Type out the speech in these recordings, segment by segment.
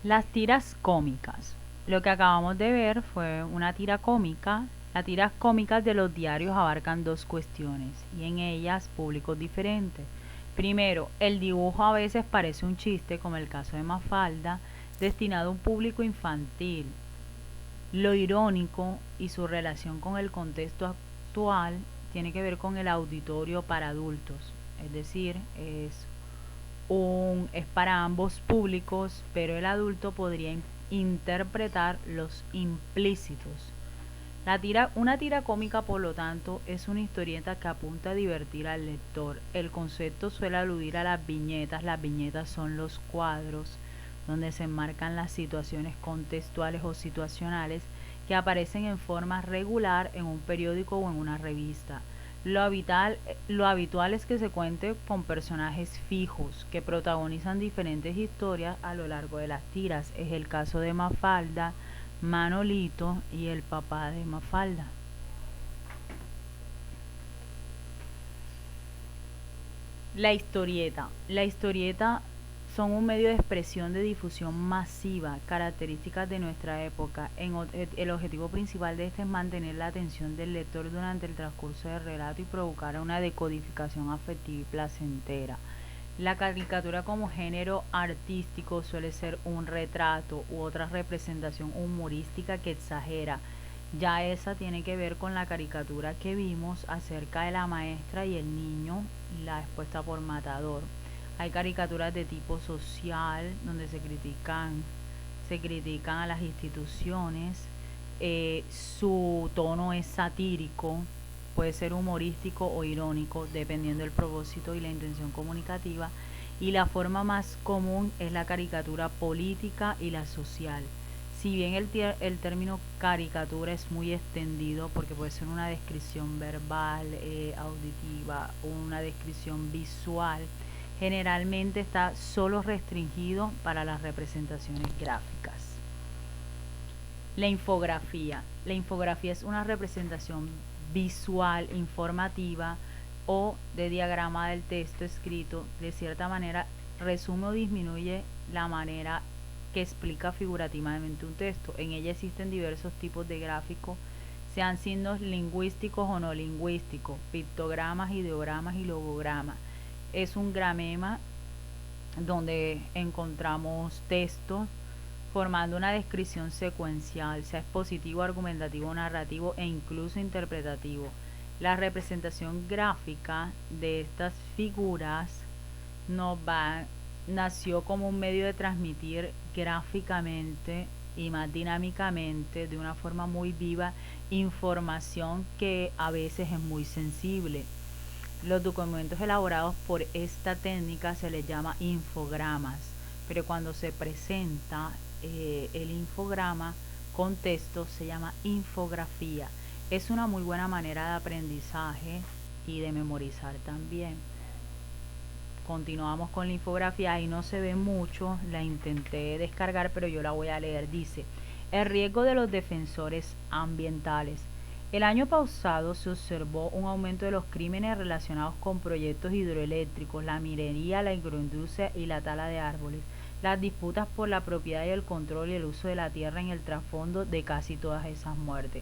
Las tiras cómicas. Lo que acabamos de ver fue una tira cómica. Las tiras cómicas de los diarios abarcan dos cuestiones y en ellas públicos diferentes. Primero, el dibujo a veces parece un chiste, como el caso de Mafalda, destinado a un público infantil. Lo irónico y su relación con el contexto actual tiene que ver con el auditorio para adultos, es decir, es para ambos públicos, pero el adulto podría interpretar los implícitos. Una tira cómica, por lo tanto, es una historieta que apunta a divertir al lector. El concepto suele aludir a las viñetas. Las viñetas son los cuadros donde se enmarcan las situaciones contextuales o situacionales que aparecen en forma regular en un periódico o en una revista. Lo habitual es que se cuente con personajes fijos que protagonizan diferentes historias a lo largo de las tiras. Es el caso de Mafalda, Manolito y el papá de Mafalda. La historieta. La historieta son un medio de expresión de difusión masiva, características de nuestra época. El objetivo principal de este es mantener la atención del lector durante el transcurso del relato y provocar una decodificación afectiva y placentera. La caricatura como género artístico suele ser un retrato u otra representación humorística que exagera. Ya esa tiene que ver con la caricatura que vimos acerca de la maestra y el niño, la expuesta por Matador. Hay caricaturas de tipo social donde se critican a las instituciones. Su tono es satírico, puede ser humorístico o irónico, dependiendo del propósito y la intención comunicativa. Y la forma más común es la caricatura política y la social. Si bien el término caricatura es muy extendido porque puede ser una descripción verbal, auditiva, una descripción visual, generalmente está solo restringido para las representaciones gráficas. La infografía. La infografía es una representación visual, informativa o de diagrama del texto escrito. De cierta manera, resume o disminuye la manera que explica figurativamente un texto. En ella existen diversos tipos de gráficos, sean signos lingüísticos o no lingüísticos, pictogramas, ideogramas y logogramas. Es un gramema donde encontramos textos formando una descripción secuencial, sea expositivo, argumentativo, narrativo e incluso interpretativo. La representación gráfica de estas figuras nació como un medio de transmitir gráficamente y más dinámicamente, de una forma muy viva, información que a veces es muy sensible. Los documentos elaborados por esta técnica se les llama infogramas, pero cuando se presenta el infograma con texto se llama infografía. Es una muy buena manera de aprendizaje y de memorizar también. Continuamos con la infografía. Ahí no se ve mucho, la intenté descargar, pero yo la voy a leer. Dice: el riesgo de los defensores ambientales. El año pasado se observó un aumento de los crímenes relacionados con proyectos hidroeléctricos, la minería, la agroindustria y la tala de árboles. Las disputas por la propiedad y el control y el uso de la tierra en el trasfondo de casi todas esas muertes.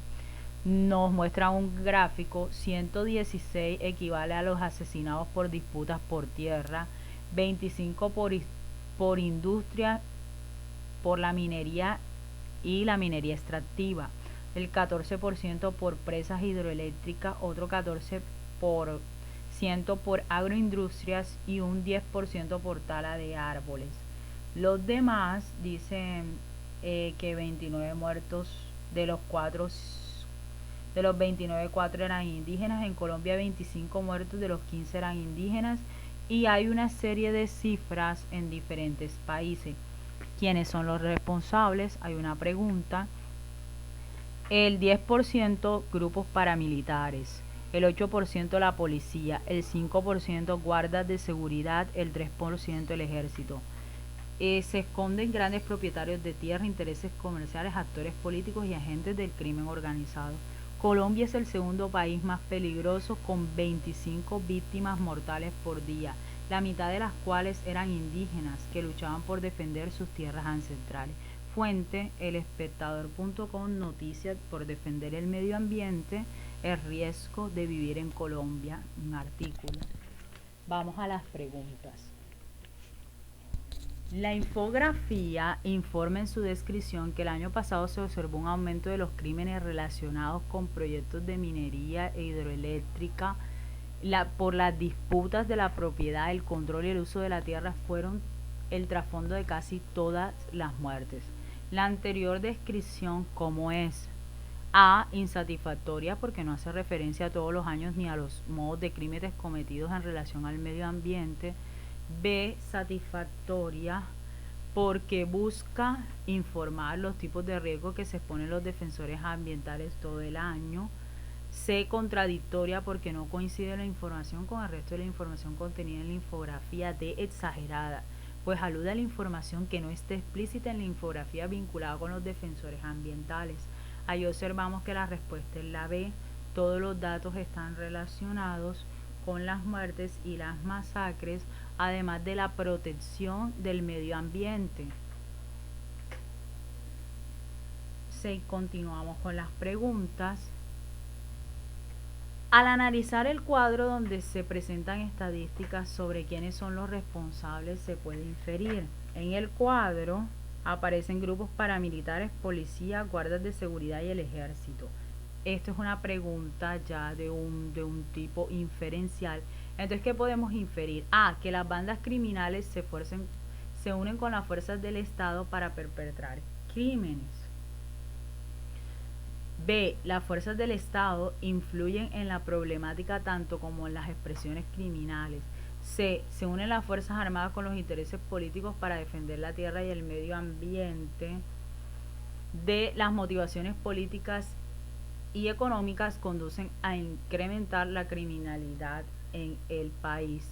Nos muestra un gráfico: 116 equivale a los asesinados por disputas por tierra, 25 por industria, por la minería y la minería extractiva, el 14% por presas hidroeléctricas, otro 14% por agroindustrias y un 10% por tala de árboles. Los demás dicen que 29 muertos de los 29, 4 eran indígenas. En Colombia 25 muertos de los 15 eran indígenas, y hay una serie de cifras en diferentes países. ¿Quiénes son los responsables? Hay una pregunta. El 10% grupos paramilitares, el 8% la policía, el 5% guardas de seguridad, el 3% el ejército. Se esconden grandes propietarios de tierra, intereses comerciales, actores políticos y agentes del crimen organizado. Colombia es el segundo país más peligroso, con 25 víctimas mortales por día. la mitad de las cuales eran indígenas que luchaban por defender sus tierras ancestrales. Fuente: elespectador.com. Noticias: por defender el medio ambiente, el riesgo de vivir en Colombia. Un artículo. Vamos a las preguntas. La infografía informa en su descripción que el año pasado se observó un aumento de los crímenes relacionados con proyectos de minería e hidroeléctrica. Por las disputas de la propiedad, el control y el uso de la tierra fueron el trasfondo de casi todas las muertes. La anterior descripción, ¿cómo es? A. Insatisfactoria porque no hace referencia a todos los años ni a los modos de crímenes cometidos en relación al medio ambiente. B. Satisfactoria porque busca informar los tipos de riesgo que se exponen los defensores ambientales todo el año. C. Contradictoria porque no coincide la información con el resto de la información contenida en la infografía. D. Exagerada, pues alude a la información que no esté explícita en la infografía vinculada con los defensores ambientales. Ahí observamos que la respuesta es la B. Todos los datos están relacionados con las muertes y las masacres, además de la protección del medio ambiente. Continuamos con las preguntas. Al analizar el cuadro donde se presentan estadísticas sobre quiénes son los responsables, se puede inferir. En el cuadro aparecen grupos paramilitares, policías, guardas de seguridad y el ejército. Esto es una pregunta ya de un tipo inferencial. Entonces, ¿qué podemos inferir? A. Que las bandas criminales se unen con las fuerzas del Estado para perpetrar crímenes. B. Las fuerzas del Estado influyen en la problemática tanto como en las expresiones criminales. C. Se unen las Fuerzas Armadas con los intereses políticos para defender la tierra y el medio ambiente. D. Las motivaciones políticas y económicas conducen a incrementar la criminalidad en el país.